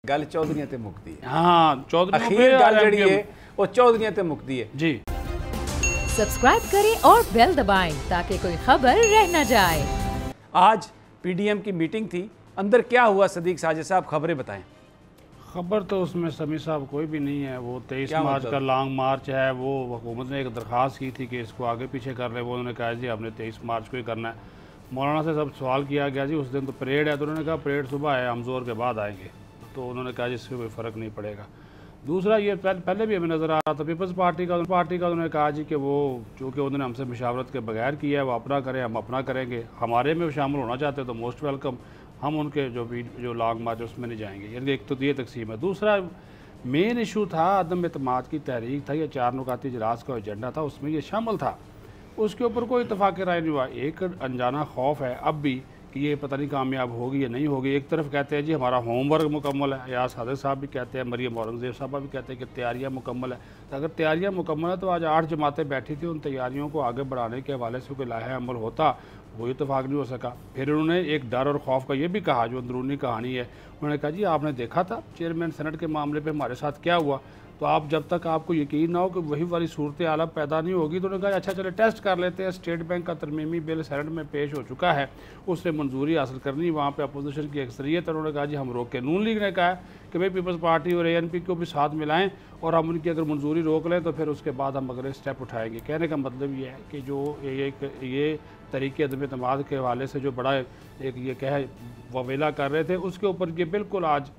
गल चौधरी ते मुकती है। हाँ, चौधरी अखीर गल जड़ी है वो चौधरी ते मुकती है जी। सब्सक्राइब करें और बेल दबाएं ताकि कोई खबर रह न जाए। आज पीडीएम की मीटिंग थी, अंदर क्या हुआ सदीक साजिद साहब, खबरें बताएं। खबर तो उसमें समी साहब कोई भी नहीं है। वो 23 मार्च मतलब? का लॉन्ग मार्च है। वो हुकूमत ने एक दरख्वास्त की थी कि इसको आगे पीछे कर रहे। वो उन्होंने कहा जी हमने 23 मार्च को ही करना है। मौलाना से सब सवाल किया गया जी उस दिन तो परेड है, तो उन्होंने कहा परेड सुबह है, हम जोर के बाद आएंगे। तो उन्होंने कहा जी इससे कोई फ़र्क नहीं पड़ेगा। दूसरा ये पहले भी हमें नज़र आ रहा था पीपल्स पार्टी का उन्होंने कहा जी कि वो चूँकि उन्होंने हमसे मुशावरत के बगैर किया है, वो अपना करें, हम अपना करेंगे। हमारे में शामिल होना चाहते तो मोस्ट वेलकम, हम उनके जो लॉन्ग मार्च उसमें नहीं जाएंगे। यानी एक तो ये तकसीम है। दूसरा मेन इशू था अदम एतमाद की तहरीक था, या 4 नुकाती इजलास का एजेंडा था, उसमें ये शामिल था। उसके ऊपर कोई इत्तफाक़ राय नहीं हुआ। एक अनजाना खौफ है अब भी कि ये पता नहीं कामयाब होगी या नहीं होगी। एक तरफ कहते हैं जी हमारा होमवर्क मुकम्मल है, या सादिक साहब भी कहते हैं, मरियम औरंगज़ेब साहबा भी कहते हैं कि तैयारियां मुकम्मल है। तो अगर तैयारियां मुकम्मल है तो आज 8 जमातें बैठी थी, उन तैयारियों को आगे बढ़ाने के हवाले से कोई लाहे अमल होता, वो इत्तफाक़ नहीं हो सका। फिर उन्होंने एक डर और खौफ का ये भी कहा जो अंदरूनी कहानी है। उन्होंने कहा जी आपने देखा था चेयरमैन सेनेट के मामले पर हमारे साथ क्या हुआ, तो आप जब तक आपको यकीन ना हो कि वही वाली सूरत हाल पैदा नहीं होगी, तो उन्होंने कहा अच्छा चले टेस्ट कर लेते हैं। स्टेट बैंक का तरमीमी बिल सेनेट में पेश हो चुका है, उससे मंजूरी हासिल करनी, वहाँ पे अपोजिशन की अक्सरियत। उन्होंने कहा जी हम रोक के, नून लीग ने कहा है कि भाई पीपल्स पार्टी और ANP को भी साथ मिलाएं और हम उनकी अगर मंजूरी रोक लें तो फिर उसके बाद हम अगले स्टेप उठाएंगे। कहने का मतलब ये है कि जो ये तरीके अदम एतमाद के हवाले से जो बड़ा एक ये कह ववेला कर रहे थे, उसके ऊपर ये बिल्कुल आज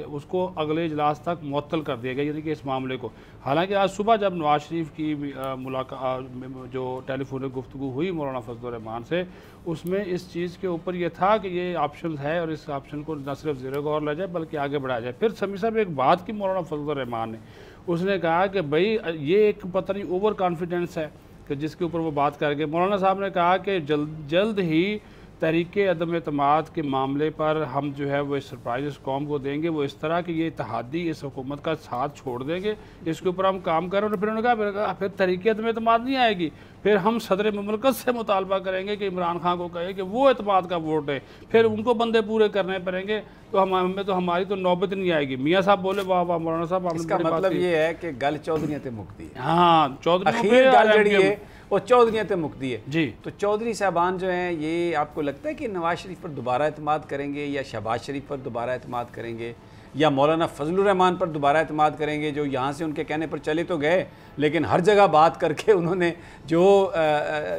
उसको अगले इजलास तक मुअत्तल कर दिया गया, यानी कि इस मामले को। हालांकि आज सुबह जब नवाज शरीफ की मुलाकात जो टेलीफोनिक गुफ्तगू हुई मौलाना फजल रहमान से, उसमें इस चीज़ के ऊपर ये था कि ये ऑप्शन है और इस ऑप्शन को न सिर्फ ज़ेर गौर ले जाए बल्कि आगे बढ़ाया जाए। फिर समी साहब एक बात की मौलाना फजल रहमान ने, उसने कहा कि भाई ये एक पता नहीं ओवर कॉन्फिडेंस है कि जिसके ऊपर वो बात कर गए। मौलाना साहब ने कहा कि जल्द ही तरीके अदम एतमाद के मामले पर हम जो है वो सरप्राइज कौम को देंगे। वो इस तरह कि ये इत्तेहादी इस हुकूमत का साथ छोड़ देंगे, इसके ऊपर हम काम करें। और फिर उन्होंने कहा फिर तरीके अदम एतमाद नहीं आएगी, फिर हम सदर मुमलकत से मुतालबा करेंगे कि इमरान खान को कहे कि वो एतमाद का वोट है, फिर उनको बंदे पूरे करने पड़ेंगे, तो हमें तो हमारी तो नौबत नहीं आएगी। मियाँ साहब बोले वाह वाह मौलाना साहब। इसका मतलब ये है कि गल चौधरी ते मुकती है। हाँ, चौधरी गल जड़ी है वो चौधरी ते मुकती है जी। तो चौधरी साहबान जो हैं, ये आपको लगता है कि नवाज शरीफ पर दोबारा एतमाद करेंगे, या शहबाज शरीफ पर दोबारा एतमाद करेंगे, या मौलाना फजलुर रहमान पर दोबारा एतमाद करेंगे, जो यहाँ से उनके कहने पर चले तो गए लेकिन हर जगह बात करके उन्होंने जो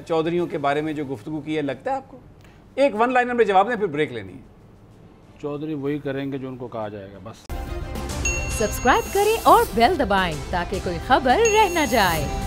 चौधरियों के बारे में जो गुफ्तगू की है, लगता है आपको? एक वन लाइनर में जवाब दें, फिर ब्रेक लेनी है। चौधरी वही करेंगे जो उनको कहा जाएगा बस। सब्सक्राइब करें और बेल दबाएं ताकि कोई खबर रह न जाए।